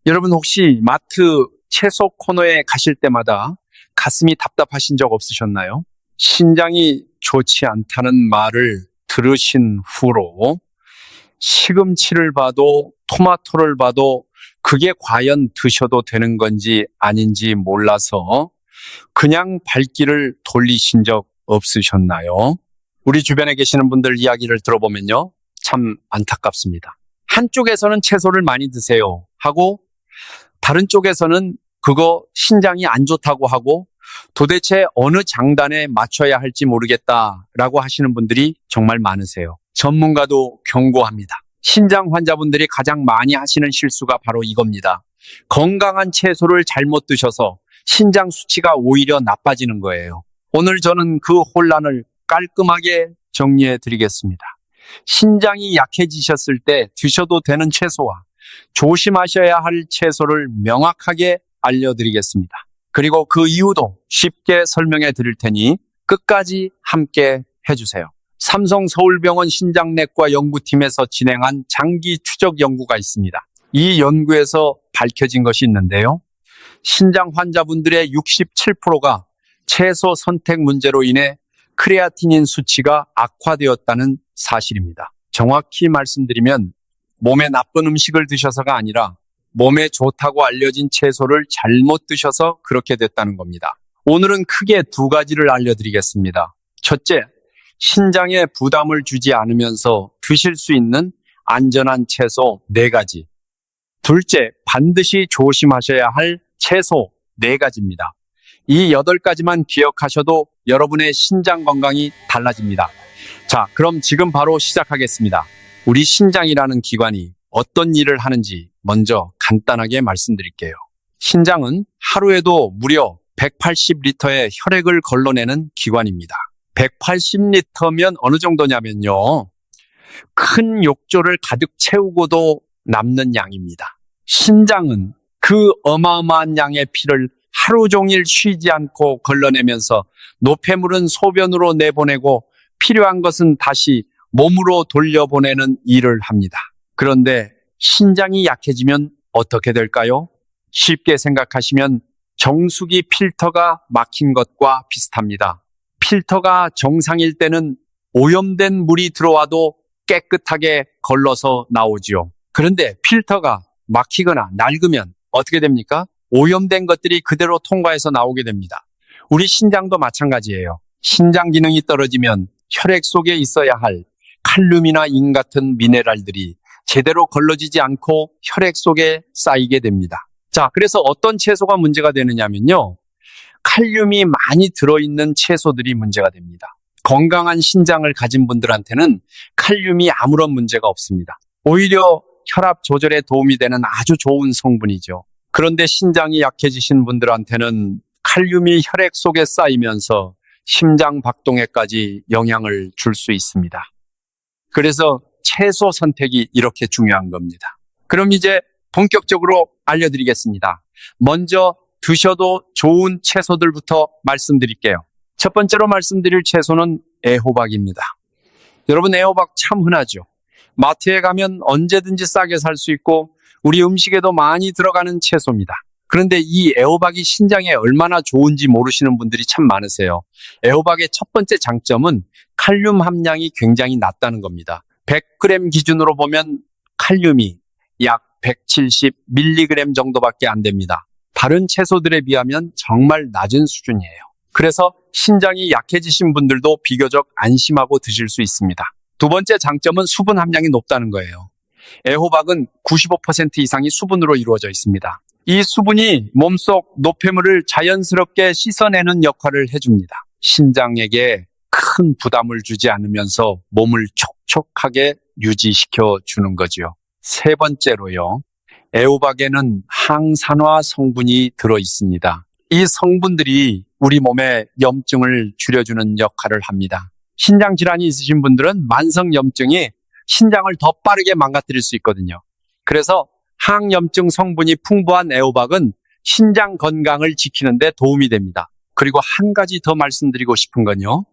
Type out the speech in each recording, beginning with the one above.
여러분 혹시 마트 채소 코너에 가실 때마다 가슴이 답답하신 적 없으셨나요? 신장이 좋지 않다는 말을 들으신 후로 시금치를 봐도 토마토를 봐도 그게 과연 드셔도 되는 건지 아닌지 몰라서 그냥 발길을 돌리신 적 없으셨나요? 우리 주변에 계시는 분들 이야기를 들어보면요, 참 안타깝습니다. 한쪽에서는 채소를 많이 드세요 하고 다른 쪽에서는 그거 신장이 안 좋다고 하고 도대체 어느 장단에 맞춰야 할지 모르겠다라고 하시는 분들이 정말 많으세요. 전문가도 경고합니다. 신장 환자분들이 가장 많이 하시는 실수가 바로 이겁니다. 건강한 채소를 잘못 드셔서 신장 수치가 오히려 나빠지는 거예요. 오늘 저는 그 혼란을 깔끔하게 정리해 드리겠습니다. 신장이 약해지셨을 때 드셔도 되는 채소와 조심하셔야 할 채소를 명확하게 알려드리겠습니다. 그리고 그 이유도 쉽게 설명해 드릴 테니 끝까지 함께 해주세요. 삼성 서울병원 신장내과 연구팀에서 진행한 장기 추적 연구가 있습니다. 이 연구에서 밝혀진 것이 있는데요. 신장 환자분들의 67%가 채소 선택 문제로 인해 크레아티닌 수치가 악화되었다는 사실입니다. 정확히 말씀드리면 몸에 나쁜 음식을 드셔서가 아니라 몸에 좋다고 알려진 채소를 잘못 드셔서 그렇게 됐다는 겁니다. 오늘은 크게 두 가지를 알려드리겠습니다. 첫째, 신장에 부담을 주지 않으면서 드실 수 있는 안전한 채소 4가지. 둘째, 반드시 조심하셔야 할 채소 4가지입니다. 이 8가지만 기억하셔도 여러분의 신장 건강이 달라집니다. 자, 그럼 지금 바로 시작하겠습니다. 우리 신장이라는 기관이 어떤 일을 하는지 먼저 간단하게 말씀드릴게요. 신장은 하루에도 무려 180리터의 혈액을 걸러내는 기관입니다. 180리터면 어느 정도냐면요, 큰 욕조를 가득 채우고도 남는 양입니다. 신장은 그 어마어마한 양의 피를 하루 종일 쉬지 않고 걸러내면서 노폐물은 소변으로 내보내고 필요한 것은 다시 몸으로 돌려보내는 일을 합니다. 그런데 신장이 약해지면 어떻게 될까요? 쉽게 생각하시면 정수기 필터가 막힌 것과 비슷합니다. 필터가 정상일 때는 오염된 물이 들어와도 깨끗하게 걸러서 나오지요. 그런데 필터가 막히거나 낡으면 어떻게 됩니까? 오염된 것들이 그대로 통과해서 나오게 됩니다. 우리 신장도 마찬가지예요. 신장 기능이 떨어지면 혈액 속에 있어야 할 칼륨이나 인 같은 미네랄들이 제대로 걸러지지 않고 혈액 속에 쌓이게 됩니다. 자, 그래서 어떤 채소가 문제가 되느냐면요, 칼륨이 많이 들어있는 채소들이 문제가 됩니다. 건강한 신장을 가진 분들한테는 칼륨이 아무런 문제가 없습니다. 오히려 혈압 조절에 도움이 되는 아주 좋은 성분이죠. 그런데 신장이 약해지신 분들한테는 칼륨이 혈액 속에 쌓이면서 심장 박동에까지 영향을 줄 수 있습니다. 그래서 채소 선택이 이렇게 중요한 겁니다. 그럼 이제 본격적으로 알려드리겠습니다. 먼저 드셔도 좋은 채소들부터 말씀드릴게요. 첫 번째로 말씀드릴 채소는 애호박입니다. 여러분, 애호박 참 흔하죠. 마트에 가면 언제든지 싸게 살 수 있고 우리 음식에도 많이 들어가는 채소입니다. 그런데 이 애호박이 신장에 얼마나 좋은지 모르시는 분들이 참 많으세요. 애호박의 첫 번째 장점은 칼륨 함량이 굉장히 낮다는 겁니다. 100g 기준으로 보면 칼륨이 약 170mg 정도밖에 안 됩니다. 다른 채소들에 비하면 정말 낮은 수준이에요. 그래서 신장이 약해지신 분들도 비교적 안심하고 드실 수 있습니다. 두 번째 장점은 수분 함량이 높다는 거예요. 애호박은 95% 이상이 수분으로 이루어져 있습니다. 이 수분이 몸속 노폐물을 자연스럽게 씻어내는 역할을 해줍니다. 신장에게 큰 부담을 주지 않으면서 몸을 촉촉하게 유지시켜 주는 거죠. 세 번째로요, 애호박에는 항산화 성분이 들어 있습니다. 이 성분들이 우리 몸의 염증을 줄여주는 역할을 합니다. 신장 질환이 있으신 분들은 만성 염증이 신장을 더 빠르게 망가뜨릴 수 있거든요. 그래서 항염증 성분이 풍부한 애호박은 신장 건강을 지키는 데 도움이 됩니다. 그리고 한 가지 더 말씀드리고 싶은 건요,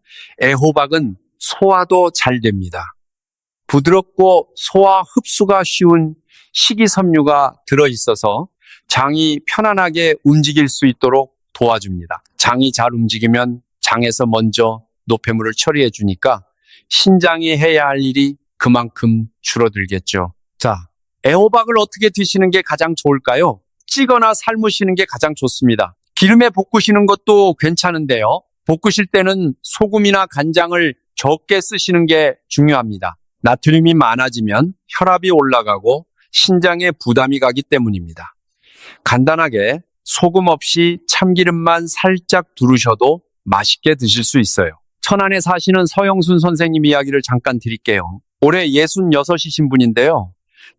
애호박은 소화도 잘 됩니다. 부드럽고 소화 흡수가 쉬운 식이섬유가 들어있어서 장이 편안하게 움직일 수 있도록 도와줍니다. 장이 잘 움직이면 장에서 먼저 노폐물을 처리해 주니까 신장이 해야 할 일이 그만큼 줄어들겠죠. 자, 애호박을 어떻게 드시는 게 가장 좋을까요? 찌거나 삶으시는 게 가장 좋습니다. 기름에 볶으시는 것도 괜찮은데요. 볶으실 때는 소금이나 간장을 적게 쓰시는 게 중요합니다. 나트륨이 많아지면 혈압이 올라가고 신장에 부담이 가기 때문입니다. 간단하게 소금 없이 참기름만 살짝 두르셔도 맛있게 드실 수 있어요. 천안에 사시는 서영순 선생님 이야기를 잠깐 드릴게요. 올해 66이신 분인데요.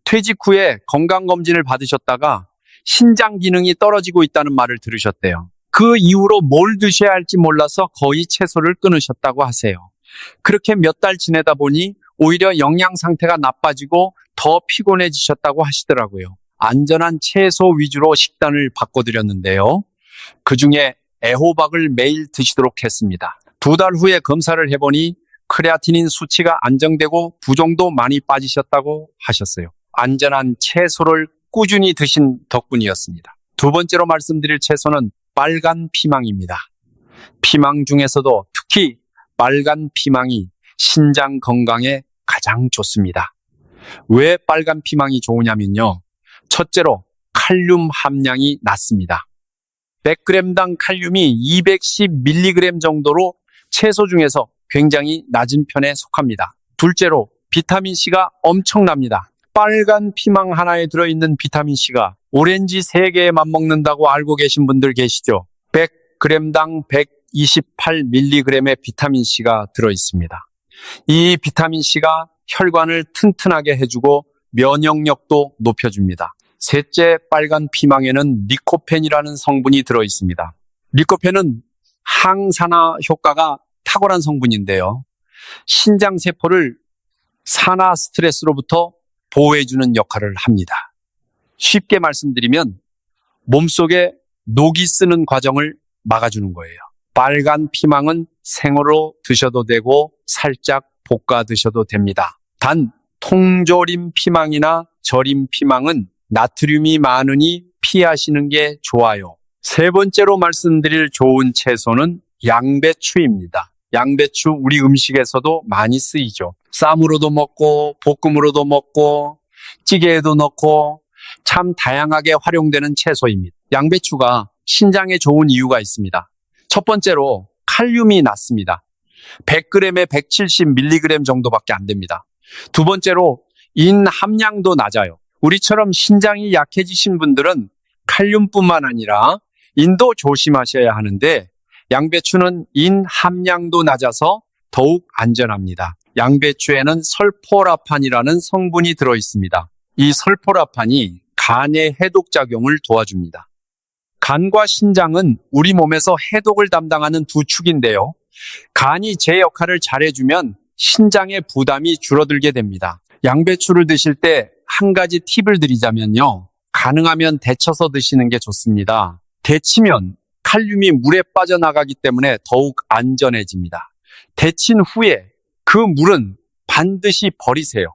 퇴직 후에 건강검진을 받으셨다가 신장 기능이 떨어지고 있다는 말을 들으셨대요. 그 이후로 뭘 드셔야 할지 몰라서 거의 채소를 끊으셨다고 하세요. 그렇게 몇 달 지내다 보니 오히려 영양 상태가 나빠지고 더 피곤해지셨다고 하시더라고요. 안전한 채소 위주로 식단을 바꿔드렸는데요. 그중에 애호박을 매일 드시도록 했습니다. 2달 후에 검사를 해보니 크레아티닌 수치가 안정되고 부종도 많이 빠지셨다고 하셨어요. 안전한 채소를 꾸준히 드신 덕분이었습니다. 두 번째로 말씀드릴 채소는 빨간 피망입니다. 피망 중에서도 특히 빨간 피망이 신장 건강에 가장 좋습니다. 왜 빨간 피망이 좋으냐면요. 첫째로 칼륨 함량이 낮습니다. 100g당 칼륨이 210mg 정도로 채소 중에서 굉장히 낮은 편에 속합니다. 둘째로 비타민C가 엄청납니다. 빨간 피망 하나에 들어있는 비타민C가 오렌지 3개에 맞먹는다고 알고 계신 분들 계시죠? 100g당 128mg의 비타민C가 들어있습니다. 이 비타민C가 혈관을 튼튼하게 해주고 면역력도 높여줍니다. 셋째, 빨간 피망에는 리코펜이라는 성분이 들어있습니다. 리코펜은 항산화 효과가 탁월한 성분인데요. 신장세포를 산화 스트레스로부터 보호해주는 역할을 합니다. 쉽게 말씀드리면 몸속에 녹이 쓰는 과정을 막아주는 거예요. 빨간 피망은 생으로 드셔도 되고 살짝 볶아 드셔도 됩니다. 단 통조림 피망이나 절임 피망은 나트륨이 많으니 피하시는 게 좋아요. 세 번째로 말씀드릴 좋은 채소는 양배추입니다. 양배추 우리 음식에서도 많이 쓰이죠. 쌈으로도 먹고 볶음으로도 먹고 찌개에도 넣고 참 다양하게 활용되는 채소입니다. 양배추가 신장에 좋은 이유가 있습니다. 첫 번째로 칼륨이 낮습니다. 100g에 170mg 정도밖에 안 됩니다. 두 번째로 인 함량도 낮아요. 우리처럼 신장이 약해지신 분들은 칼륨뿐만 아니라 인도 조심하셔야 하는데 양배추는 인 함량도 낮아서 더욱 안전합니다. 양배추에는 설포라판이라는 성분이 들어있습니다. 이 설포라판이 간의 해독작용을 도와줍니다. 간과 신장은 우리 몸에서 해독을 담당하는 두 축인데요. 간이 제 역할을 잘해주면 신장의 부담이 줄어들게 됩니다. 양배추를 드실 때 한 가지 팁을 드리자면요. 가능하면 데쳐서 드시는 게 좋습니다. 데치면 칼륨이 물에 빠져나가기 때문에 더욱 안전해집니다. 데친 후에 그 물은 반드시 버리세요.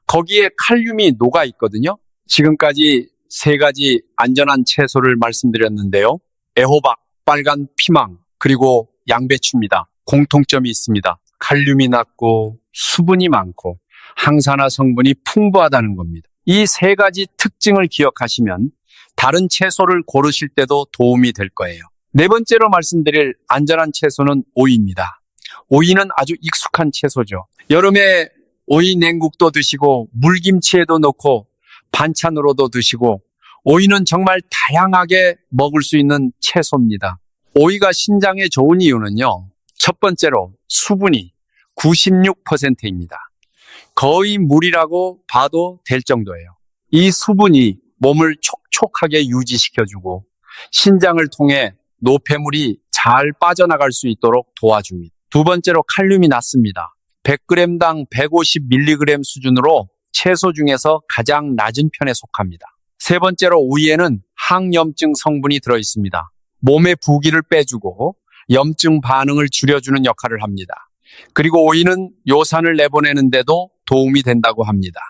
거기에 칼륨이 녹아 있거든요. 지금까지 3가지 안전한 채소를 말씀드렸는데요. 애호박, 빨간 피망, 그리고 양배추입니다. 공통점이 있습니다. 칼륨이 낮고 수분이 많고 항산화 성분이 풍부하다는 겁니다. 이 3가지 특징을 기억하시면 다른 채소를 고르실 때도 도움이 될 거예요. 네 번째로 말씀드릴 안전한 채소는 오이입니다. 오이는 아주 익숙한 채소죠. 여름에 오이 냉국도 드시고 물김치에도 넣고 반찬으로도 드시고 오이는 정말 다양하게 먹을 수 있는 채소입니다. 오이가 신장에 좋은 이유는요. 첫 번째로 수분이 96%입니다. 거의 물이라고 봐도 될 정도예요. 이 수분이 몸을 촉촉하게 유지시켜주고 신장을 통해 노폐물이 잘 빠져나갈 수 있도록 도와줍니다. 두 번째로 칼륨이 낮습니다. 100g당 150mg 수준으로 채소 중에서 가장 낮은 편에 속합니다. 세 번째로 오이에는 항염증 성분이 들어있습니다. 몸의 부기를 빼주고 염증 반응을 줄여주는 역할을 합니다. 그리고 오이는 요산을 내보내는데도 도움이 된다고 합니다.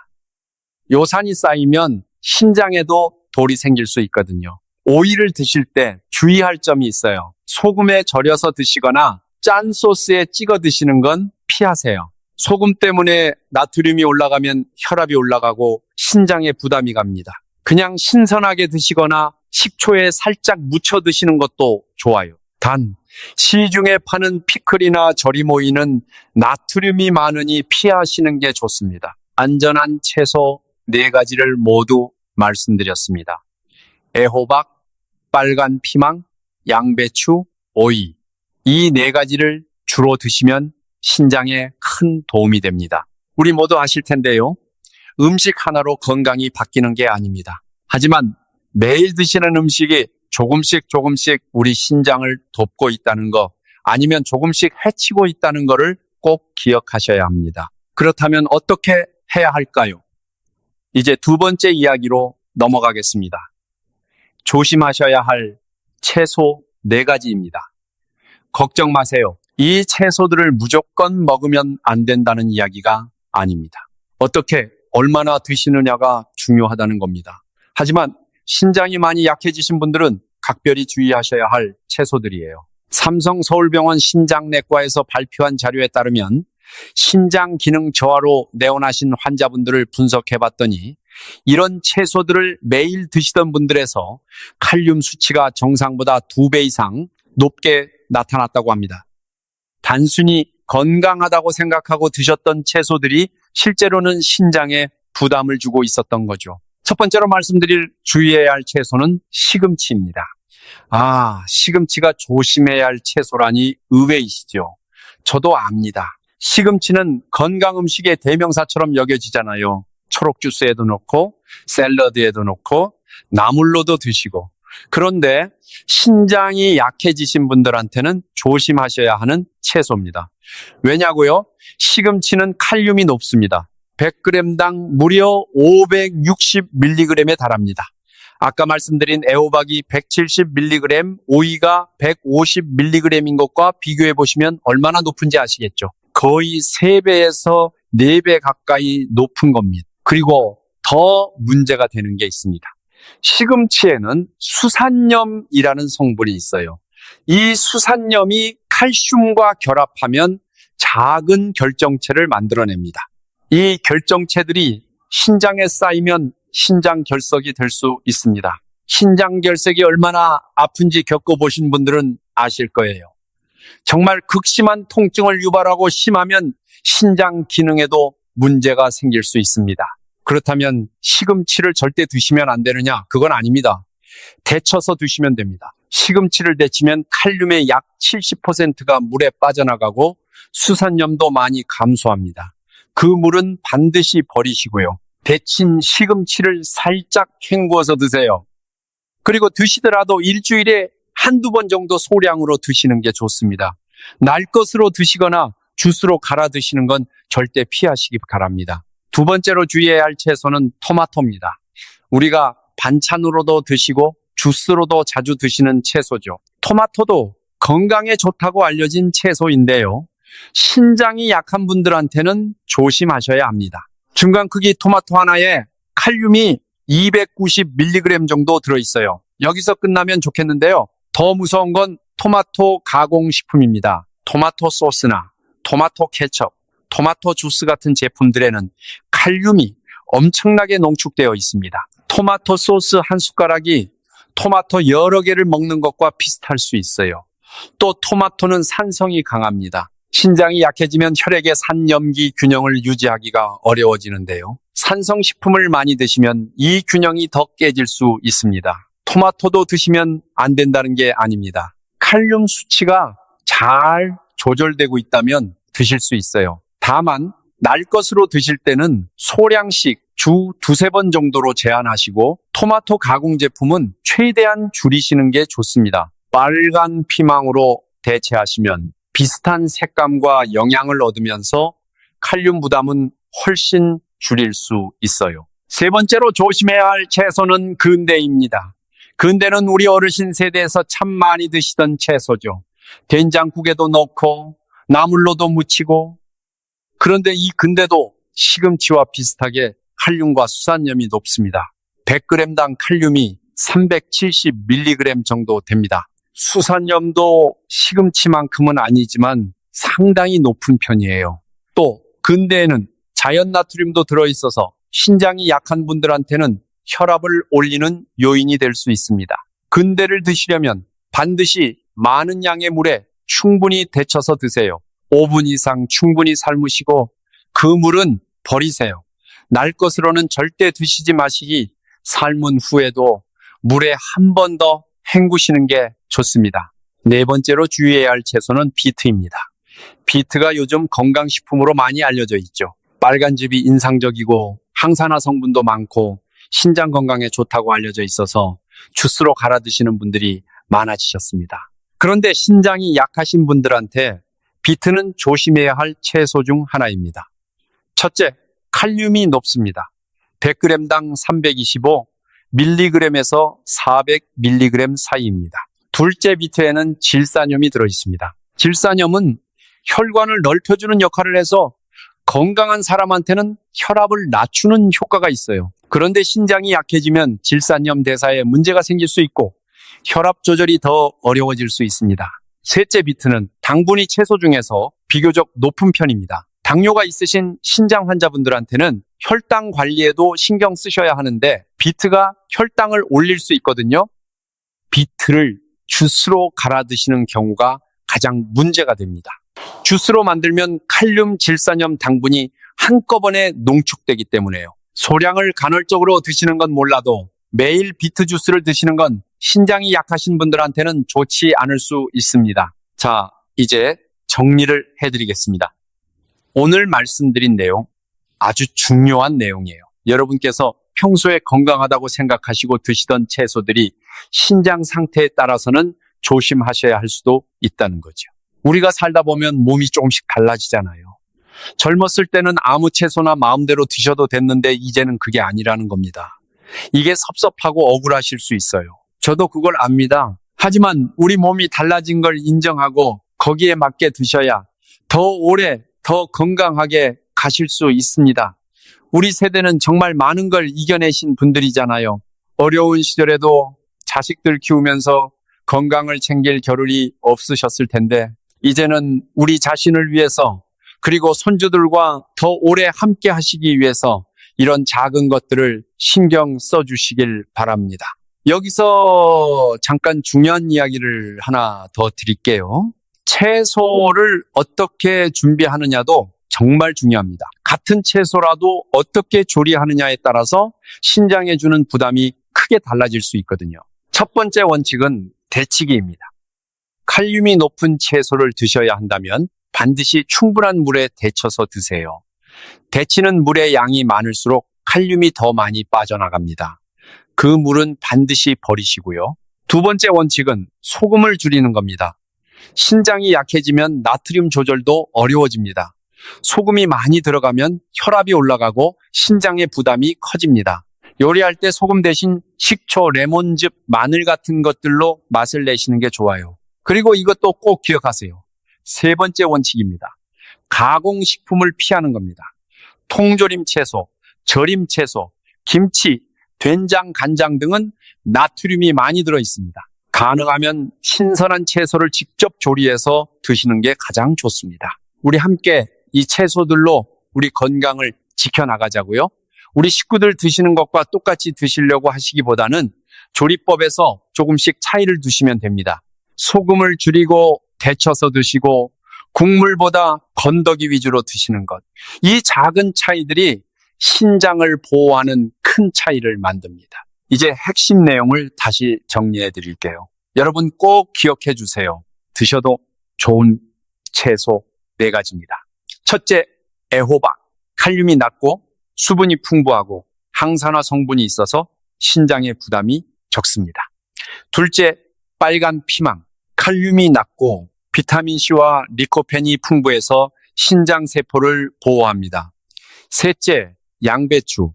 요산이 쌓이면 신장에도 돌이 생길 수 있거든요. 오이를 드실 때 주의할 점이 있어요. 소금에 절여서 드시거나 짠 소스에 찍어 드시는 건 피하세요. 소금 때문에 나트륨이 올라가면 혈압이 올라가고 신장에 부담이 갑니다. 그냥 신선하게 드시거나 식초에 살짝 묻혀 드시는 것도 좋아요. 단, 시중에 파는 피클이나 절이모이는 나트륨이 많으니 피하시는 게 좋습니다. 안전한 채소 4가지를 모두 말씀드렸습니다. 애호박, 빨간 피망, 양배추, 오이. 이 4가지를 주로 드시면 신장에 큰 도움이 됩니다. 우리 모두 아실 텐데요. 음식 하나로 건강이 바뀌는 게 아닙니다. 하지만 매일 드시는 음식이 조금씩 우리 신장을 돕고 있다는 거, 아니면 조금씩 해치고 있다는 거를 꼭 기억하셔야 합니다. 그렇다면 어떻게 해야 할까요? 이제 2번째 이야기로 넘어가겠습니다. 조심하셔야 할 채소 4가지입니다. 걱정 마세요. 이 채소들을 무조건 먹으면 안 된다는 이야기가 아닙니다. 어떻게, 얼마나 드시느냐가 중요하다는 겁니다. 하지만 신장이 많이 약해지신 분들은 각별히 주의하셔야 할 채소들이에요. 삼성서울병원 신장내과에서 발표한 자료에 따르면 신장 기능 저하로 내원하신 환자분들을 분석해봤더니 이런 채소들을 매일 드시던 분들에서 칼륨 수치가 정상보다 2배 이상 높게 나타났다고 합니다. 단순히 건강하다고 생각하고 드셨던 채소들이 실제로는 신장에 부담을 주고 있었던 거죠. 첫 번째로 말씀드릴 주의해야 할 채소는 시금치입니다. 시금치가 조심해야 할 채소라니 의외이시죠. 저도 압니다. 시금치는 건강 음식의 대명사처럼 여겨지잖아요. 초록 주스에도 넣고 샐러드에도 넣고 나물로도 드시고. 그런데 신장이 약해지신 분들한테는 조심하셔야 하는 채소입니다. 왜냐고요? 시금치는 칼륨이 높습니다. 100g당 무려 560mg에 달합니다. 아까 말씀드린 애호박이 170mg, 오이가 150mg인 것과 비교해 보시면 얼마나 높은지 아시겠죠? 거의 3배에서 4배 가까이 높은 겁니다. 그리고 더 문제가 되는 게 있습니다. 시금치에는 수산염이라는 성분이 있어요. 이 수산염이 칼슘과 결합하면 작은 결정체를 만들어냅니다. 이 결정체들이 신장에 쌓이면 신장결석이 될 수 있습니다. 신장결석이 얼마나 아픈지 겪어보신 분들은 아실 거예요. 정말 극심한 통증을 유발하고 심하면 신장 기능에도 문제가 생길 수 있습니다. 그렇다면 시금치를 절대 드시면 안 되느냐? 그건 아닙니다. 데쳐서 드시면 됩니다. 시금치를 데치면 칼륨의 약 70%가 물에 빠져나가고 수산염도 많이 감소합니다. 그 물은 반드시 버리시고요. 데친 시금치를 살짝 헹구어서 드세요. 그리고 드시더라도 일주일에 1-2번 정도 소량으로 드시는 게 좋습니다. 날 것으로 드시거나 주스로 갈아 드시는 건 절대 피하시기 바랍니다. 2번째로 주의해야 할 채소는 토마토입니다. 우리가 반찬으로도 드시고 주스로도 자주 드시는 채소죠. 토마토도 건강에 좋다고 알려진 채소인데요. 신장이 약한 분들한테는 조심하셔야 합니다. 중간 크기 토마토 하나에 칼륨이 290mg 정도 들어있어요. 여기서 끝나면 좋겠는데요. 더 무서운 건 토마토 가공식품입니다. 토마토 소스나 토마토 케첩, 토마토 주스 같은 제품들에는 칼륨이 엄청나게 농축되어 있습니다. 토마토 소스 한 숟가락이 토마토 여러 개를 먹는 것과 비슷할 수 있어요. 또 토마토는 산성이 강합니다. 신장이 약해지면 혈액의 산염기 균형을 유지하기가 어려워지는데요. 산성식품을 많이 드시면 이 균형이 더 깨질 수 있습니다. 토마토도 드시면 안 된다는 게 아닙니다. 칼륨 수치가 잘 조절되고 있다면 드실 수 있어요. 다만 날 것으로 드실 때는 소량씩 주 2-3번 정도로 제한하시고 토마토 가공 제품은 최대한 줄이시는 게 좋습니다. 빨간 피망으로 대체하시면 비슷한 색감과 영양을 얻으면서 칼륨 부담은 훨씬 줄일 수 있어요. 3번째로 조심해야 할 채소는 근대입니다. 근대는 우리 어르신 세대에서 참 많이 드시던 채소죠. 된장국에도 넣고 나물로도 무치고. 그런데 이 근대도 시금치와 비슷하게 칼륨과 수산염이 높습니다. 100g당 칼륨이 370mg 정도 됩니다. 수산염도 시금치만큼은 아니지만 상당히 높은 편이에요. 또 근대에는 자연 나트륨도 들어있어서 신장이 약한 분들한테는 혈압을 올리는 요인이 될 수 있습니다. 근대를 드시려면 반드시 많은 양의 물에 충분히 데쳐서 드세요. 5분 이상 충분히 삶으시고 그 물은 버리세요. 날 것으로는 절대 드시지 마시기, 삶은 후에도 물에 한 번 더 헹구시는 게 좋습니다. 네 번째로 주의해야 할 채소는 비트입니다. 비트가 요즘 건강식품으로 많이 알려져 있죠. 빨간즙이 인상적이고 항산화 성분도 많고 신장 건강에 좋다고 알려져 있어서 주스로 갈아 드시는 분들이 많아지셨습니다. 그런데 신장이 약하신 분들한테 비트는 조심해야 할 채소 중 하나입니다. 첫째, 칼륨이 높습니다. 100g당 325mg에서 400mg 사이입니다. 둘째, 비트에는 질산염이 들어있습니다. 질산염은 혈관을 넓혀주는 역할을 해서 건강한 사람한테는 혈압을 낮추는 효과가 있어요. 그런데 신장이 약해지면 질산염 대사에 문제가 생길 수 있고 혈압 조절이 더 어려워질 수 있습니다. 셋째, 비트는 당분이 채소 중에서 비교적 높은 편입니다. 당뇨가 있으신 신장 환자분들한테는 혈당 관리에도 신경 쓰셔야 하는데 비트가 혈당을 올릴 수 있거든요. 비트를 주스로 갈아 드시는 경우가 가장 문제가 됩니다. 주스로 만들면 칼륨, 질산염, 당분이 한꺼번에 농축되기 때문에요. 소량을 간헐적으로 드시는 건 몰라도 매일 비트 주스를 드시는 건 신장이 약하신 분들한테는 좋지 않을 수 있습니다. 자, 이제 정리를 해드리겠습니다. 오늘 말씀드린 내용 아주 중요한 내용이에요. 여러분께서 평소에 건강하다고 생각하시고 드시던 채소들이 신장 상태에 따라서는 조심하셔야 할 수도 있다는 거죠. 우리가 살다 보면 몸이 조금씩 달라지잖아요. 젊었을 때는 아무 채소나 마음대로 드셔도 됐는데 이제는 그게 아니라는 겁니다. 이게 섭섭하고 억울하실 수 있어요. 저도 그걸 압니다. 하지만 우리 몸이 달라진 걸 인정하고 거기에 맞게 드셔야 더 오래, 더 건강하게 가실 수 있습니다. 우리 세대는 정말 많은 걸 이겨내신 분들이잖아요. 어려운 시절에도 자식들 키우면서 건강을 챙길 겨를이 없으셨을 텐데 이제는 우리 자신을 위해서 그리고 손주들과 더 오래 함께 하시기 위해서 이런 작은 것들을 신경 써주시길 바랍니다. 여기서 잠깐 중요한 이야기를 하나 더 드릴게요. 채소를 어떻게 준비하느냐도 정말 중요합니다. 같은 채소라도 어떻게 조리하느냐에 따라서 신장에 주는 부담이 크게 달라질 수 있거든요. 첫 번째 원칙은 데치기입니다. 칼륨이 높은 채소를 드셔야 한다면 반드시 충분한 물에 데쳐서 드세요. 데치는 물의 양이 많을수록 칼륨이 더 많이 빠져나갑니다. 그 물은 반드시 버리시고요. 두 번째 원칙은 소금을 줄이는 겁니다. 신장이 약해지면 나트륨 조절도 어려워집니다. 소금이 많이 들어가면 혈압이 올라가고 신장의 부담이 커집니다. 요리할 때 소금 대신 식초, 레몬즙, 마늘 같은 것들로 맛을 내시는 게 좋아요. 그리고 이것도 꼭 기억하세요. 세 번째 원칙입니다. 가공식품을 피하는 겁니다. 통조림 채소, 절임 채소, 김치, 된장, 간장 등은 나트륨이 많이 들어 있습니다. 가능하면 신선한 채소를 직접 조리해서 드시는 게 가장 좋습니다. 우리 함께 이 채소들로 우리 건강을 지켜나가자고요. 우리 식구들 드시는 것과 똑같이 드시려고 하시기보다는 조리법에서 조금씩 차이를 두시면 됩니다. 소금을 줄이고 데쳐서 드시고 국물보다 건더기 위주로 드시는 것. 이 작은 차이들이 신장을 보호하는 큰 차이를 만듭니다. 이제 핵심 내용을 다시 정리해 드릴게요. 여러분 꼭 기억해 주세요. 드셔도 좋은 채소 4가지입니다. 첫째, 애호박. 칼륨이 낮고 수분이 풍부하고 항산화 성분이 있어서 신장의 부담이 적습니다. 둘째, 빨간 피망. 칼륨이 낮고 비타민C와 리코펜이 풍부해서 신장 세포를 보호합니다. 셋째, 양배추.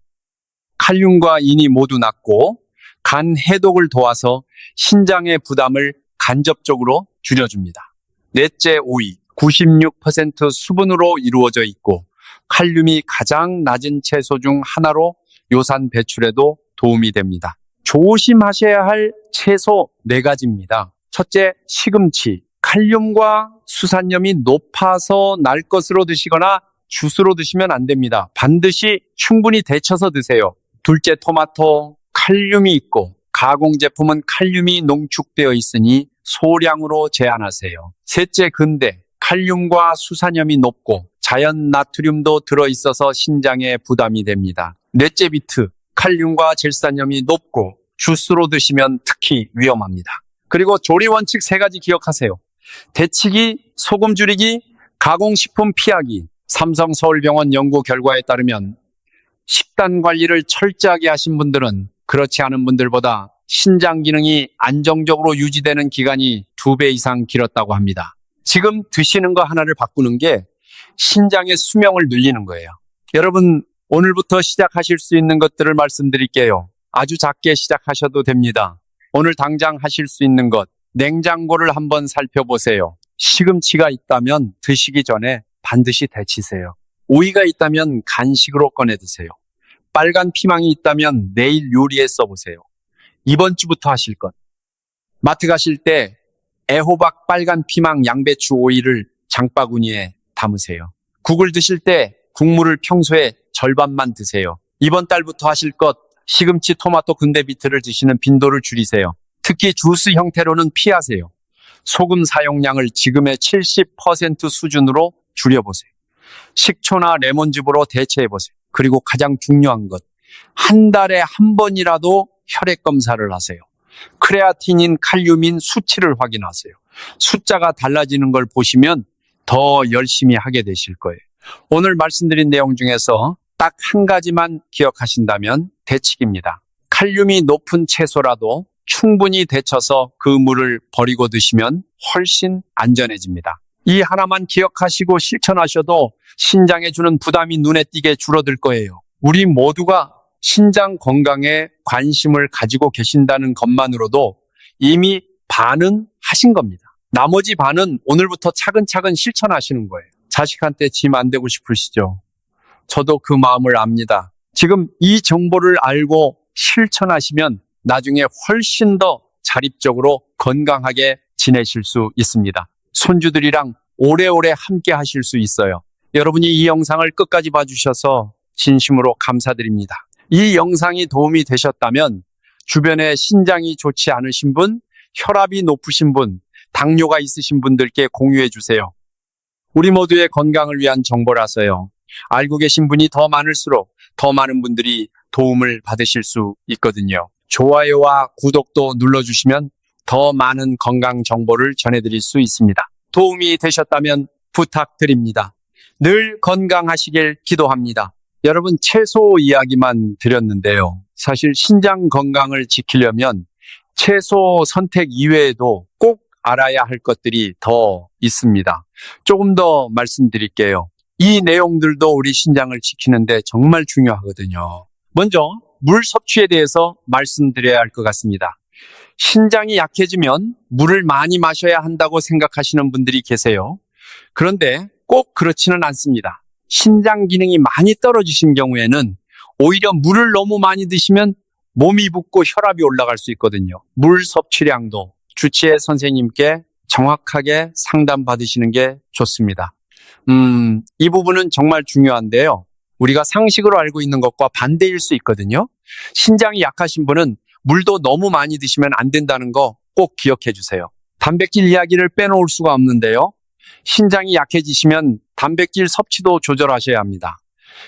칼륨과 인이 모두 낮고 간 해독을 도와서 신장의 부담을 간접적으로 줄여줍니다. 넷째, 오이. 96% 수분으로 이루어져 있고 칼륨이 가장 낮은 채소 중 하나로 요산 배출에도 도움이 됩니다. 조심하셔야 할 채소 4가지입니다. 첫째, 시금치. 칼륨과 수산염이 높아서 날 것으로 드시거나 주스로 드시면 안 됩니다. 반드시 충분히 데쳐서 드세요. 둘째, 토마토. 칼륨이 있고 가공 제품은 칼륨이 농축되어 있으니 소량으로 제한하세요. 셋째, 근대. 칼륨과 수산염이 높고 자연 나트륨도 들어있어서 신장에 부담이 됩니다. 넷째, 비트. 칼륨과 질산염이 높고 주스로 드시면 특히 위험합니다. 그리고 조리 원칙 3가지 기억하세요. 데치기, 소금 줄이기, 가공식품 피하기. 삼성서울병원 연구 결과에 따르면 식단 관리를 철저하게 하신 분들은 그렇지 않은 분들보다 신장 기능이 안정적으로 유지되는 기간이 2배 이상 길었다고 합니다. 지금 드시는 거 하나를 바꾸는 게 신장의 수명을 늘리는 거예요. 여러분, 오늘부터 시작하실 수 있는 것들을 말씀드릴게요. 아주 작게 시작하셔도 됩니다. 오늘 당장 하실 수 있는 것, 냉장고를 한번 살펴보세요. 시금치가 있다면 드시기 전에 반드시 데치세요. 오이가 있다면 간식으로 꺼내 드세요. 빨간 피망이 있다면 내일 요리에 써보세요. 이번 주부터 하실 것. 마트 가실 때 애호박, 빨간 피망, 양배추, 오이를 장바구니에 담으세요. 국을 드실 때 국물을 평소에 절반만 드세요. 이번 달부터 하실 것, 시금치, 토마토, 근대, 비트를 드시는 빈도를 줄이세요. 특히 주스 형태로는 피하세요. 소금 사용량을 지금의 70% 수준으로 줄여보세요. 식초나 레몬즙으로 대체해보세요. 그리고 가장 중요한 것, 한 달에 한 번이라도 혈액 검사를 하세요. 크레아틴인, 칼륨인 수치를 확인하세요. 숫자가 달라지는 걸 보시면 더 열심히 하게 되실 거예요. 오늘 말씀드린 내용 중에서 딱 한 가지만 기억하신다면 데치기입니다. 칼륨이 높은 채소라도 충분히 데쳐서 그 물을 버리고 드시면 훨씬 안전해집니다. 이 하나만 기억하시고 실천하셔도 신장에 주는 부담이 눈에 띄게 줄어들 거예요. 우리 모두가 신장 건강에 관심을 가지고 계신다는 것만으로도 이미 반은 하신 겁니다. 나머지 반은 오늘부터 차근차근 실천하시는 거예요. 자식한테 짐 안 되고 싶으시죠? 저도 그 마음을 압니다. 지금 이 정보를 알고 실천하시면 나중에 훨씬 더 자립적으로 건강하게 지내실 수 있습니다. 손주들이랑 오래오래 함께 하실 수 있어요. 여러분이 이 영상을 끝까지 봐주셔서 진심으로 감사드립니다. 이 영상이 도움이 되셨다면 주변에 신장이 좋지 않으신 분, 혈압이 높으신 분, 당뇨가 있으신 분들께 공유해 주세요. 우리 모두의 건강을 위한 정보라서요. 알고 계신 분이 더 많을수록 더 많은 분들이 도움을 받으실 수 있거든요. 좋아요와 구독도 눌러주시면 더 많은 건강 정보를 전해드릴 수 있습니다. 도움이 되셨다면 부탁드립니다. 늘 건강하시길 기도합니다. 여러분, 채소 이야기만 드렸는데요. 사실 신장 건강을 지키려면 채소 선택 이외에도 꼭 알아야 할 것들이 더 있습니다. 조금 더 말씀드릴게요. 이 내용들도 우리 신장을 지키는데 정말 중요하거든요. 먼저 물 섭취에 대해서 말씀드려야 할 것 같습니다. 신장이 약해지면 물을 많이 마셔야 한다고 생각하시는 분들이 계세요. 그런데 꼭 그렇지는 않습니다. 신장 기능이 많이 떨어지신 경우에는 오히려 물을 너무 많이 드시면 몸이 붓고 혈압이 올라갈 수 있거든요. 물 섭취량도 주치의 선생님께 정확하게 상담받으시는 게 좋습니다. 이 부분은 정말 중요한데요. 우리가 상식으로 알고 있는 것과 반대일 수 있거든요. 신장이 약하신 분은 물도 너무 많이 드시면 안 된다는 거 꼭 기억해 주세요. 단백질 이야기를 빼놓을 수가 없는데요. 신장이 약해지시면 단백질 섭취도 조절하셔야 합니다.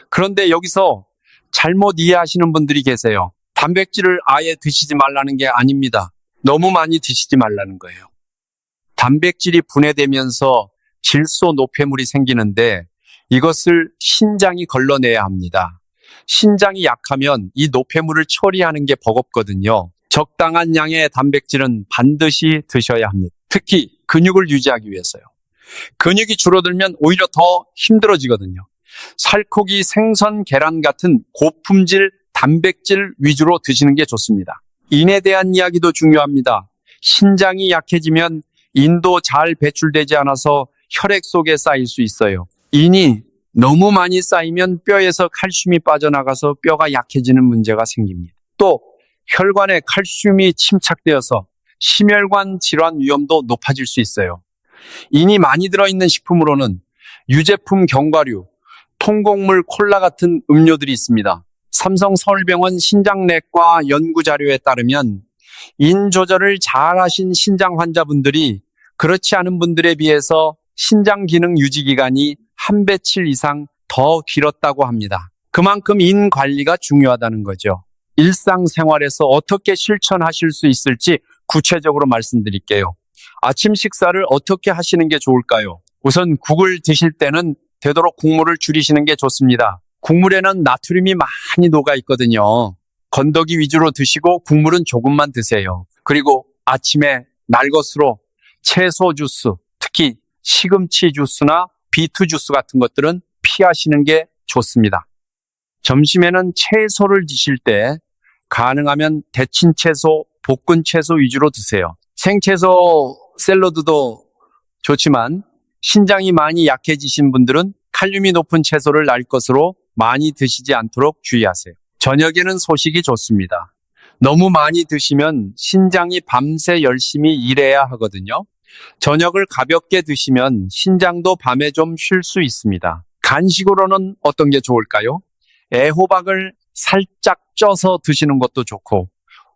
그런데 여기서 잘못 이해하시는 분들이 계세요. 단백질을 아예 드시지 말라는 게 아닙니다. 너무 많이 드시지 말라는 거예요. 단백질이 분해되면서 질소 노폐물이 생기는데 이것을 신장이 걸러내야 합니다. 신장이 약하면 이 노폐물을 처리하는 게 버겁거든요. 적당한 양의 단백질은 반드시 드셔야 합니다. 특히 근육을 유지하기 위해서요. 근육이 줄어들면 오히려 더 힘들어지거든요. 살코기, 생선, 계란 같은 고품질 단백질 위주로 드시는 게 좋습니다. 인에 대한 이야기도 중요합니다. 신장이 약해지면 인도 잘 배출되지 않아서 혈액 속에 쌓일 수 있어요. 인이 너무 많이 쌓이면 뼈에서 칼슘이 빠져나가서 뼈가 약해지는 문제가 생깁니다. 또 혈관에 칼슘이 침착되어서 심혈관 질환 위험도 높아질 수 있어요. 인이 많이 들어있는 식품으로는 유제품 견과류, 통곡물 콜라 같은 음료들이 있습니다. 삼성서울병원 신장내과 연구자료에 따르면 인 조절을 잘하신 신장 환자분들이 그렇지 않은 분들에 비해서 신장 기능 유지 기간이 한 배칠 이상 더 길었다고 합니다. 그만큼 인 관리가 중요하다는 거죠. 일상생활에서 어떻게 실천하실 수 있을지 구체적으로 말씀드릴게요. 아침 식사를 어떻게 하시는 게 좋을까요? 우선 국을 드실 때는 되도록 국물을 줄이시는 게 좋습니다. 국물에는 나트륨이 많이 녹아 있거든요. 건더기 위주로 드시고 국물은 조금만 드세요. 그리고 아침에 날것으로 채소 주스, 특히 시금치 주스나 비트 주스 같은 것들은 피하시는 게 좋습니다. 점심에는 채소를 드실 때 가능하면 데친 채소, 볶은 채소 위주로 드세요. 생채소 샐러드도 좋지만 신장이 많이 약해지신 분들은 칼륨이 높은 채소를 날 것으로 많이 드시지 않도록 주의하세요. 저녁에는 소식이 좋습니다. 너무 많이 드시면 신장이 밤새 열심히 일해야 하거든요. 저녁을 가볍게 드시면 신장도 밤에 좀 쉴 수 있습니다. 간식으로는 어떤 게 좋을까요? 애호박을 살짝 쪄서 드시는 것도 좋고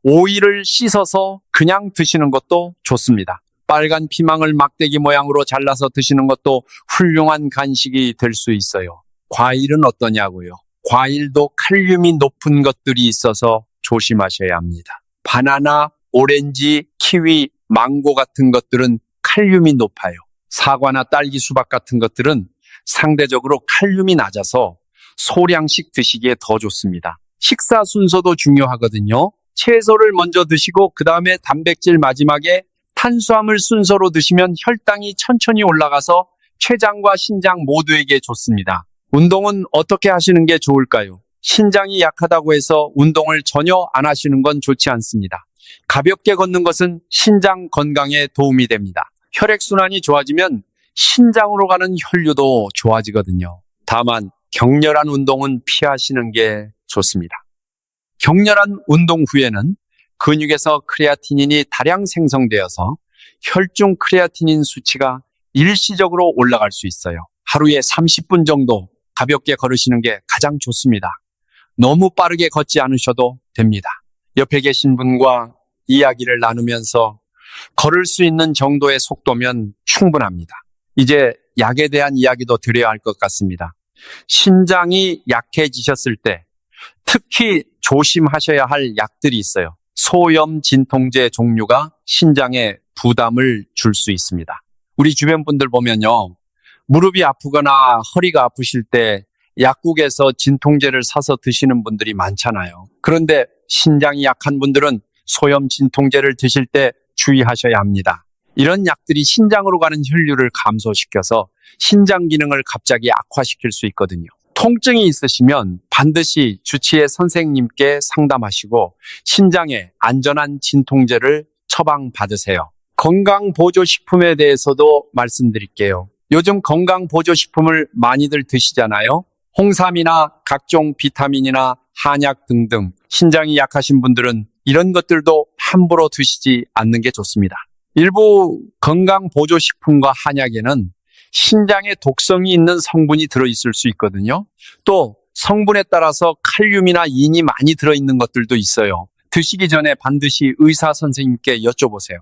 오이를 씻어서 그냥 드시는 것도 좋습니다. 빨간 피망을 막대기 모양으로 잘라서 드시는 것도 훌륭한 간식이 될 수 있어요. 과일은 어떠냐고요? 과일도 칼륨이 높은 것들이 있어서 조심하셔야 합니다. 바나나, 오렌지, 키위, 망고 같은 것들은 칼륨이 높아요. 사과나 딸기, 수박 같은 것들은 상대적으로 칼륨이 낮아서 소량씩 드시기에 더 좋습니다. 식사 순서도 중요하거든요. 채소를 먼저 드시고 그 다음에 단백질 마지막에 탄수화물 순서로 드시면 혈당이 천천히 올라가서 췌장과 신장 모두에게 좋습니다. 운동은 어떻게 하시는 게 좋을까요? 신장이 약하다고 해서 운동을 전혀 안 하시는 건 좋지 않습니다. 가볍게 걷는 것은 신장 건강에 도움이 됩니다. 혈액순환이 좋아지면 신장으로 가는 혈류도 좋아지거든요. 다만 격렬한 운동은 피하시는 게 좋습니다. 격렬한 운동 후에는 근육에서 크레아티닌이 다량 생성되어서 혈중 크레아티닌 수치가 일시적으로 올라갈 수 있어요. 하루에 30분 정도 가볍게 걸으시는 게 가장 좋습니다. 너무 빠르게 걷지 않으셔도 됩니다. 옆에 계신 분과 이야기를 나누면서 걸을 수 있는 정도의 속도면 충분합니다. 이제 약에 대한 이야기도 드려야 할 것 같습니다. 신장이 약해지셨을 때 특히 조심하셔야 할 약들이 있어요. 소염 진통제 종류가 신장에 부담을 줄 수 있습니다. 우리 주변 분들 보면요. 무릎이 아프거나 허리가 아프실 때 약국에서 진통제를 사서 드시는 분들이 많잖아요. 그런데 신장이 약한 분들은 소염 진통제를 드실 때 주의하셔야 합니다. 이런 약들이 신장으로 가는 혈류를 감소시켜서 신장 기능을 갑자기 악화시킬 수 있거든요. 통증이 있으시면 반드시 주치의 선생님께 상담하시고 신장에 안전한 진통제를 처방받으세요. 건강보조식품에 대해서도 말씀드릴게요. 요즘 건강보조식품을 많이들 드시잖아요. 홍삼이나 각종 비타민이나 한약 등등 신장이 약하신 분들은 이런 것들도 함부로 드시지 않는 게 좋습니다. 일부 건강보조식품과 한약에는 신장에 독성이 있는 성분이 들어있을 수 있거든요. 또 성분에 따라서 칼륨이나 인이 많이 들어있는 것들도 있어요. 드시기 전에 반드시 의사 선생님께 여쭤보세요.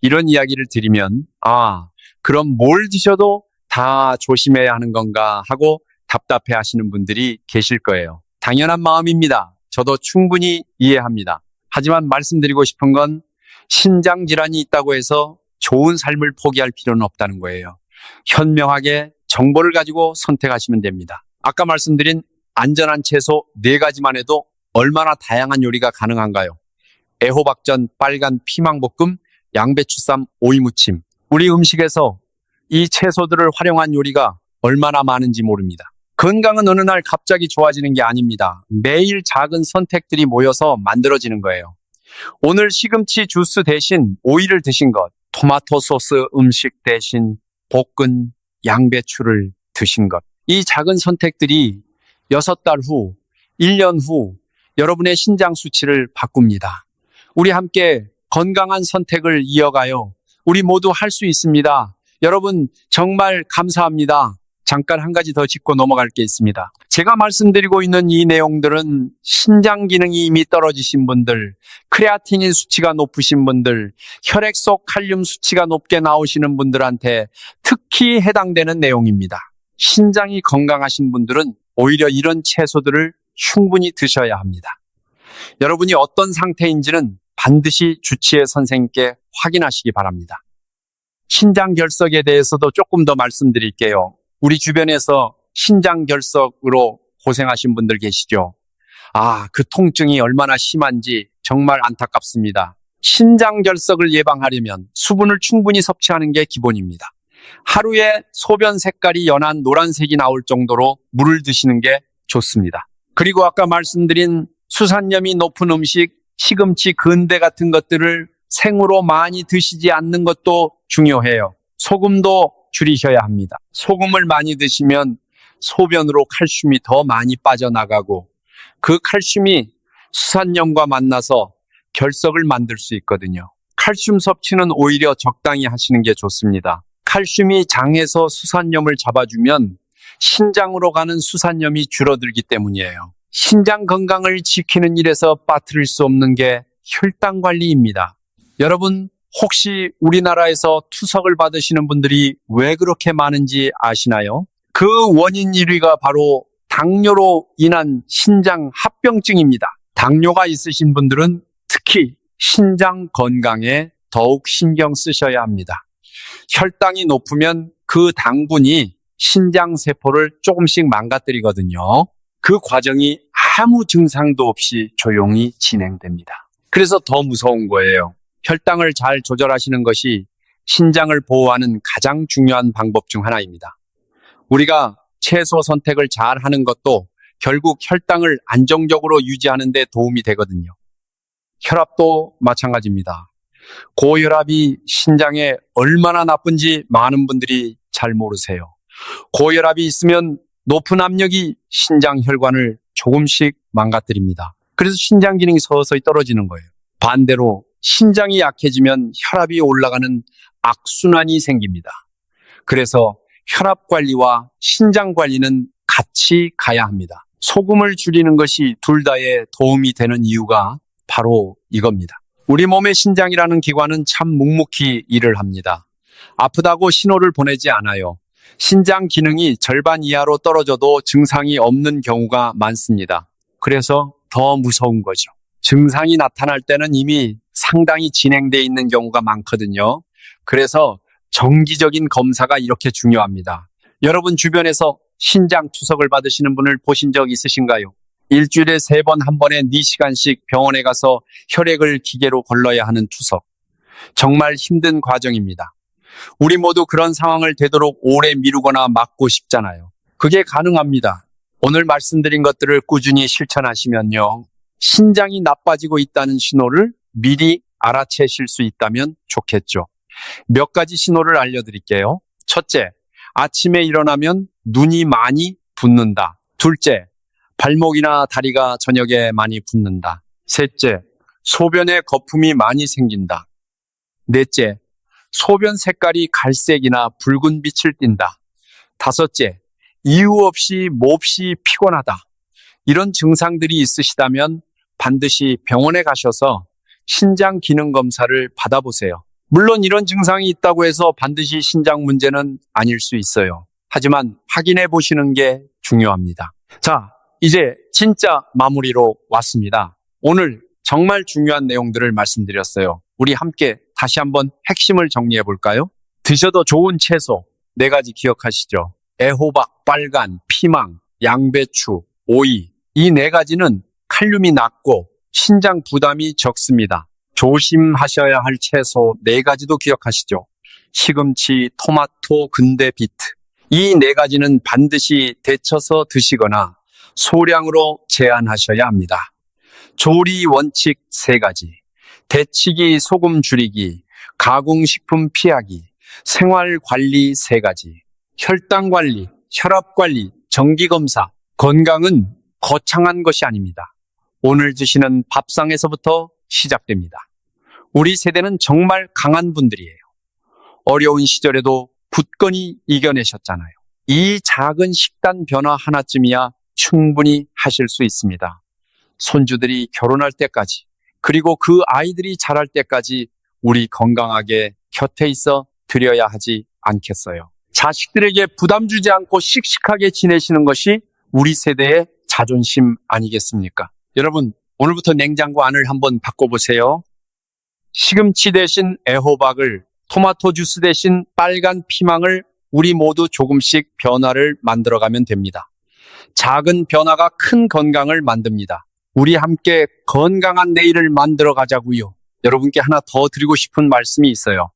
이런 이야기를 드리면 그럼 뭘 드셔도 다 조심해야 하는 건가 하고 답답해 하시는 분들이 계실 거예요. 당연한 마음입니다. 저도 충분히 이해합니다. 하지만 말씀드리고 싶은 건 신장 질환이 있다고 해서 좋은 삶을 포기할 필요는 없다는 거예요. 현명하게 정보를 가지고 선택하시면 됩니다. 아까 말씀드린 안전한 채소 4가지만 해도 얼마나 다양한 요리가 가능한가요? 애호박전, 빨간 피망볶음, 양배추쌈, 오이무침. 우리 음식에서 이 채소들을 활용한 요리가 얼마나 많은지 모릅니다. 건강은 어느 날 갑자기 좋아지는 게 아닙니다. 매일 작은 선택들이 모여서 만들어지는 거예요. 오늘 시금치 주스 대신 오이를 드신 것, 토마토 소스 음식 대신 볶은 양배추를 드신 것. 이 작은 선택들이 6달 후, 1년 후, 여러분의 신장 수치를 바꿉니다. 우리 함께 건강한 선택을 이어가요. 우리 모두 할 수 있습니다. 여러분 정말 감사합니다. 잠깐 한 가지 더 짚고 넘어갈 게 있습니다. 제가 말씀드리고 있는 이 내용들은 신장 기능이 이미 떨어지신 분들, 크레아티닌 수치가 높으신 분들, 혈액 속 칼륨 수치가 높게 나오시는 분들한테 특히 해당되는 내용입니다. 신장이 건강하신 분들은 오히려 이런 채소들을 충분히 드셔야 합니다. 여러분이 어떤 상태인지는 반드시 주치의 선생님께 확인하시기 바랍니다. 신장 결석에 대해서도 조금 더 말씀드릴게요. 우리 주변에서 신장 결석으로 고생하신 분들 계시죠? 그 통증이 얼마나 심한지 정말 안타깝습니다. 신장 결석을 예방하려면 수분을 충분히 섭취하는 게 기본입니다. 하루에 소변 색깔이 연한 노란색이 나올 정도로 물을 드시는 게 좋습니다. 그리고 아까 말씀드린 수산염이 높은 음식, 시금치, 건대 같은 것들을 생으로 많이 드시지 않는 것도 중요해요. 소금도 줄이셔야 합니다. 소금을 많이 드시면 소변으로 칼슘이 더 많이 빠져나가고 그 칼슘이 수산염과 만나서 결석을 만들 수 있거든요. 칼슘 섭취는 오히려 적당히 하시는 게 좋습니다. 칼슘이 장에서 수산염을 잡아주면 신장으로 가는 수산염이 줄어들기 때문이에요. 신장 건강을 지키는 일에서 빠뜨릴 수 없는 게 혈당 관리입니다. 여러분 혹시 우리나라에서 투석을 받으시는 분들이 왜 그렇게 많은지 아시나요? 그 원인 1위가 바로 당뇨로 인한 신장 합병증입니다. 당뇨가 있으신 분들은 특히 신장 건강에 더욱 신경 쓰셔야 합니다. 혈당이 높으면 그 당분이 신장 세포를 조금씩 망가뜨리거든요. 그 과정이 아무 증상도 없이 조용히 진행됩니다. 그래서 더 무서운 거예요. 혈당을 잘 조절하시는 것이 신장을 보호하는 가장 중요한 방법 중 하나입니다. 우리가 채소 선택을 잘 하는 것도 결국 혈당을 안정적으로 유지하는 데 도움이 되거든요. 혈압도 마찬가지입니다. 고혈압이 신장에 얼마나 나쁜지 많은 분들이 잘 모르세요. 고혈압이 있으면 높은 압력이 신장 혈관을 조금씩 망가뜨립니다. 그래서 신장 기능이 서서히 떨어지는 거예요. 반대로 신장이 약해지면 혈압이 올라가는 악순환이 생깁니다. 그래서 혈압 관리와 신장 관리는 같이 가야 합니다. 소금을 줄이는 것이 둘 다에 도움이 되는 이유가 바로 이겁니다. 우리 몸의 신장이라는 기관은 참 묵묵히 일을 합니다. 아프다고 신호를 보내지 않아요. 신장 기능이 절반 이하로 떨어져도 증상이 없는 경우가 많습니다. 그래서 더 무서운 거죠. 증상이 나타날 때는 이미 상당히 진행되어 있는 경우가 많거든요. 그래서 정기적인 검사가 이렇게 중요합니다. 여러분 주변에서 신장 투석을 받으시는 분을 보신 적 있으신가요? 일주일에 3번 한 번에 4시간씩 병원에 가서 혈액을 기계로 걸러야 하는 투석. 정말 힘든 과정입니다. 우리 모두 그런 상황을 되도록 오래 미루거나 막고 싶잖아요. 그게 가능합니다. 오늘 말씀드린 것들을 꾸준히 실천하시면요. 신장이 나빠지고 있다는 신호를 미리 알아채실 수 있다면 좋겠죠. 몇 가지 신호를 알려드릴게요. 첫째, 아침에 일어나면 눈이 많이 붓는다. 둘째, 발목이나 다리가 저녁에 많이 붓는다. 셋째, 소변에 거품이 많이 생긴다. 넷째, 소변 색깔이 갈색이나 붉은 빛을 띈다. 다섯째, 이유 없이 몹시 피곤하다. 이런 증상들이 있으시다면 반드시 병원에 가셔서 신장 기능 검사를 받아보세요. 물론 이런 증상이 있다고 해서 반드시 신장 문제는 아닐 수 있어요. 하지만 확인해 보시는 게 중요합니다. 자, 이제 진짜 마무리로 왔습니다. 오늘 정말 중요한 내용들을 말씀드렸어요. 우리 함께 다시 한번 핵심을 정리해 볼까요? 드셔도 좋은 채소 4가지 기억하시죠? 애호박, 빨간, 피망, 양배추, 오이. 이 4가지는 칼륨이 낮고 신장 부담이 적습니다. 조심하셔야 할 채소 4가지도 기억하시죠? 시금치, 토마토, 근대, 비트. 이 4가지는 반드시 데쳐서 드시거나 소량으로 제한하셔야 합니다. 조리 원칙 3가지. 데치기, 소금 줄이기, 가공식품 피하기, 생활관리 3가지. 혈당관리, 혈압관리, 정기검사. 건강은 거창한 것이 아닙니다. 오늘 드시는 밥상에서부터 시작됩니다. 우리 세대는 정말 강한 분들이에요. 어려운 시절에도 굳건히 이겨내셨잖아요. 이 작은 식단 변화 하나쯤이야 충분히 하실 수 있습니다. 손주들이 결혼할 때까지, 그리고 그 아이들이 자랄 때까지 우리 건강하게 곁에 있어 드려야 하지 않겠어요? 자식들에게 부담 주지 않고 씩씩하게 지내시는 것이 우리 세대의 자존심 아니겠습니까? 여러분, 오늘부터 냉장고 안을 한번 바꿔보세요. 시금치 대신 애호박을, 토마토 주스 대신 빨간 피망을 우리 모두 조금씩 변화를 만들어가면 됩니다. 작은 변화가 큰 건강을 만듭니다. 우리 함께 건강한 내일을 만들어 가자고요. 여러분께 하나 더 드리고 싶은 말씀이 있어요.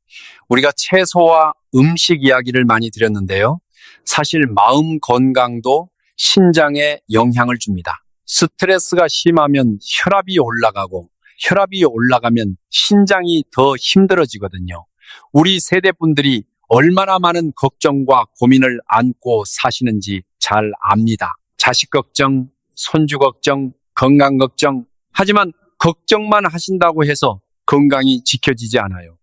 우리가 채소와 음식 이야기를 많이 드렸는데요. 사실 마음 건강도 신장에 영향을 줍니다. 스트레스가 심하면 혈압이 올라가고, 혈압이 올라가면 신장이 더 힘들어지거든요. 우리 세대분들이 얼마나 많은 걱정과 고민을 안고 사시는지 잘 압니다. 자식 걱정, 손주 걱정, 건강 걱정. 하지만 걱정만 하신다고 해서 건강이 지켜지지 않아요.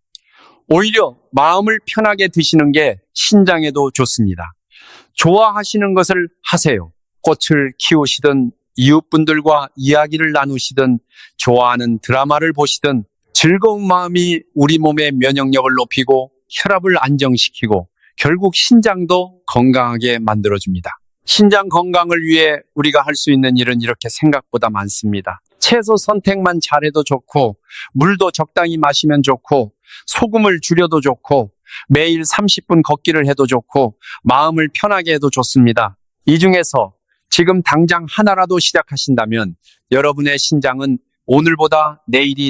오히려 마음을 편하게 드시는 게 신장에도 좋습니다. 좋아하시는 것을 하세요. 꽃을 키우시든, 이웃분들과 이야기를 나누시든, 좋아하는 드라마를 보시든, 즐거운 마음이 우리 몸의 면역력을 높이고 혈압을 안정시키고 결국 신장도 건강하게 만들어줍니다. 신장 건강을 위해 우리가 할 수 있는 일은 이렇게 생각보다 많습니다. 채소 선택만 잘해도 좋고, 물도 적당히 마시면 좋고, 소금을 줄여도 좋고, 매일 30분 걷기를 해도 좋고, 마음을 편하게 해도 좋습니다. 이 중에서 지금 당장 하나라도 시작하신다면 여러분의 신장은 오늘보다 내일이